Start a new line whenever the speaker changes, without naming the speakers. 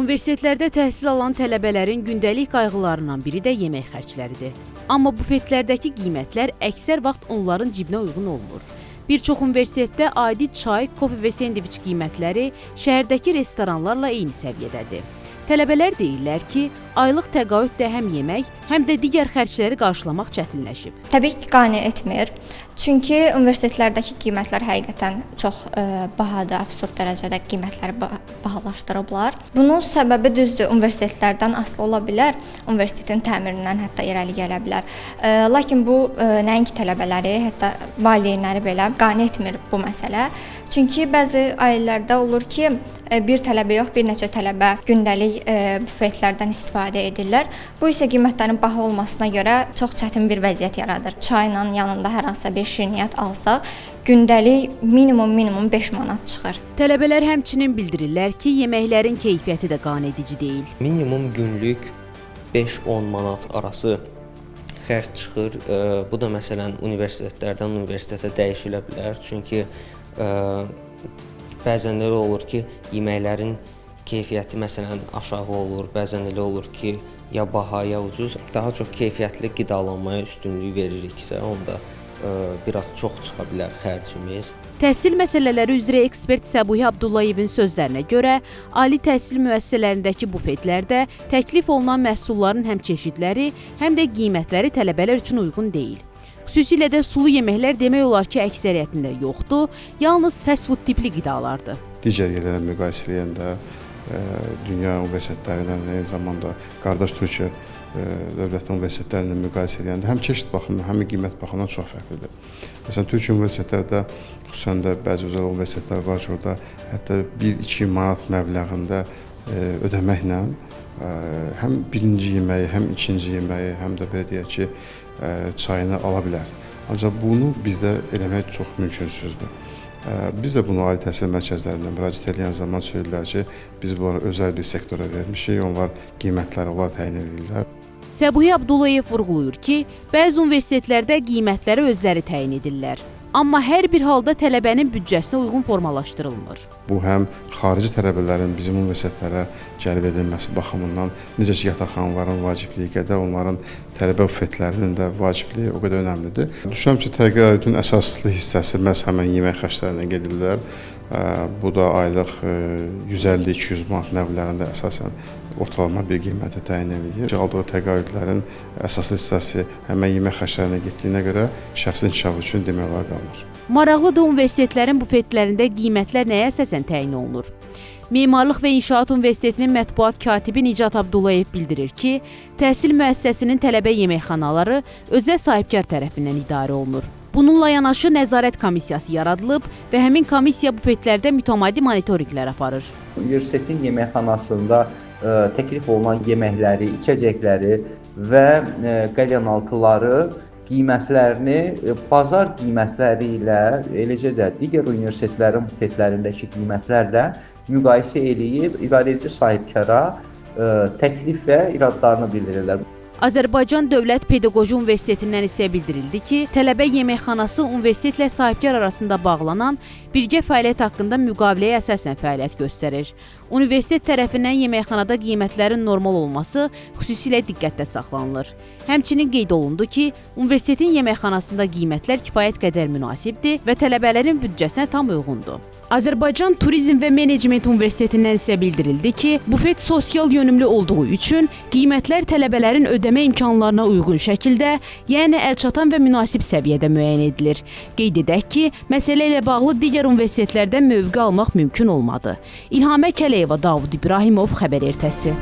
Universitetlərdə təhsil alan tələbələrin gündəlik qayğılarından biri də yemək xərcləridir. Amma bufetlərdəki qiymətlər əksər vaxt onların cibinə uyğun olmur. Bir çox universitetdə adi çay, kofe və sendviç qiymətləri şəhərdəki restoranlarla eyni səviyyədədir. Tələbələr deyirlər ki, aylıq təqaüdlə həm yemək, həm də digər xərcləri qarşılamaq çətinləşib.
Təbii ki, qane etmir. Çünki universitetlərdəki qiymətlər həqiqətən çox bahadır, absurd dərəcədə qiymətləri bahalaşdırıblar. Bunun səbəbi düzdür, universitetlərdən asılı ola bilər, universitetin təmirindən hətta irəli gələ bilər. Lakin bu nəinki tələbələri, hətta valideynləri belə qane etmir bu məsələ. Çünki bəzi ailələrdə olur ki, bir tələbə yox, bir neçə tələbə gündəlik bufetlərdən istifadə edirlər. Bu isə qiymətlərin baha olmasına görə çox çətin bir vəziyyət yaradır. Çayla yanında hər hansısa bir şirniyyat alsaq, gündəlik minimum 5 manat çıxır.
Tələbələr həmçinin bildirirlər ki, yeməklərin keyfiyyəti də qane edici deyil.
Minimum günlük 5-10 manat arası xərc çıxır. Bu da məsələn universitetlərdən universitetə dəyişilə bilər. Çünki bəzən elə olur ki, yeməklərin keyfiyyəti məsələn aşağı olur, bəzən elə olur ki, ya baha, ya ucuz. Daha çox keyfiyyətli qidalanmaya üstünlük veririksə, onda biraz çox çıxa bilər xərcimiz.
Təhsil məsələləri üzrə ekspert Səbuhi Abdullayevin sözlərinə görə, ali təhsil müəssisələrindəki bufetlərdə təklif olunan məhsulların həm çeşidləri, həm də qiymətləri tələbələr üçün uyğun deyil. Xüsusilə də sulu yeməklər demək olar ki, əksəriyyətində yoxdur, yalnız fast food tipli qidalardır.
Digər yerlərlə müqayisə edəndə dünya universitetləri ilə eyni zamanda qardaş Türkiyə dövlət universitetləri ilə müqayisə edəndə həm çeşid baxımından, həm qiymət baxımından çox fərqlidir. Məsələn, Türkiyə universitetlərdə, xüsusən də bəzi özəl universitetlər var ki, orada hətta 1-2 manat məbləğində ödəməklə həm birinci yeməyi, həm ikinci yeməyi, həm də belə deyək ki, çayını ala bilər. Ancaq bunu bizdə eləmək çox mümkünsüzdür. Biz də bunu ali təhsil mərkəzlərindən müraciət edən zaman söylədilər ki, biz bunları özəl bir sektora vermişik, onlar qiymətləri onlar təyin edirlər.
Səbuhi Abdullayev vurğulayır ki, bəzi universitetlərdə qiymətləri özləri təyin edirlər. Amma hər bir halda tələbənin büdcəsinə uyğun formalaşdırılmır.
Bu həm xarici tələbələrin bizim universitetlərə cəlb edilməsi baxımından, necə ki, yataqxanaların vacibliyi qədər onların tələbə bufetlərinin də vacibliyi o qədər önəmlidir. Düşünürəm ki, təqaüdün əsaslı hissəsi məhz həmin yemək xərclərindən gedirlər. Bu da aylıq 150-200 manat məbləğində əsasən ortalama bir qiyməti təyin edir. Aldığı təqaüdlərin əsaslı hissəsi həmin yemək xərclərinə getdiyinə görə şəxsin inkişafı üçün demək olar qalmır.
Maraqlıdır, universitetlərin bufetlərində qiymətlər nəyə əsasən təyin olunur? Memarlıq və İnşaat Universitetinin mətbuat katibi Nicat Abdullayev bildirir ki, təhsil müəssisəsinin tələbə yeməkxanaları özəl sahibkar tərəfindən idarə olunur. Bununla yanaşı nəzarət komissiyası yaradılıb və həmin komissiya bufetlərdə mütəmadi monitorinqlər aparır.
Universitetin yeməkxanasında təklif olunan yeməkləri, içəcəkləri və qəlyanaltıları qiymətlərini bazar qiymətləri ilə, eləcə də digər universitetlərin bufetlərindəki qiymətlərlə müqayisə edib idarəedici sahibkara təklif və iradlarını bildirirlər.
Azərbaycan Dövlət Pedaqoji Universitetindən isə bildirildi ki, tələbə yeməkxanası universitetlə sahibkar arasında bağlanan birgə fəaliyyət haqqında müqaviləyə əsasən fəaliyyət göstərir. Universitet tərəfindən yeməkxanada qiymətlərin normal olması xüsusilə diqqətdə saxlanılır. Həmçinin qeyd olundu ki, universitetin yeməkxanasında qiymətlər kifayət qədər münasibdir və tələbələrin büdcəsinə tam uyğundur. Azərbaycan Turizm və Menecment Universitetindən isə bildirildi ki, bufet sosial yönümlü olduğu üçün qiymətlər tələbələrin ödəmə imkanlarına uyğun şəkildə, yəni əlçatan və münasib səviyyədə müəyyən edilir. Qeyd edək ki, məsələ ilə bağlı digər universitetlərdən mövqe almaq mümkün olmadı. İlhamə Kələyeva, Davud İbrahimov, Xəbər Ertəsi.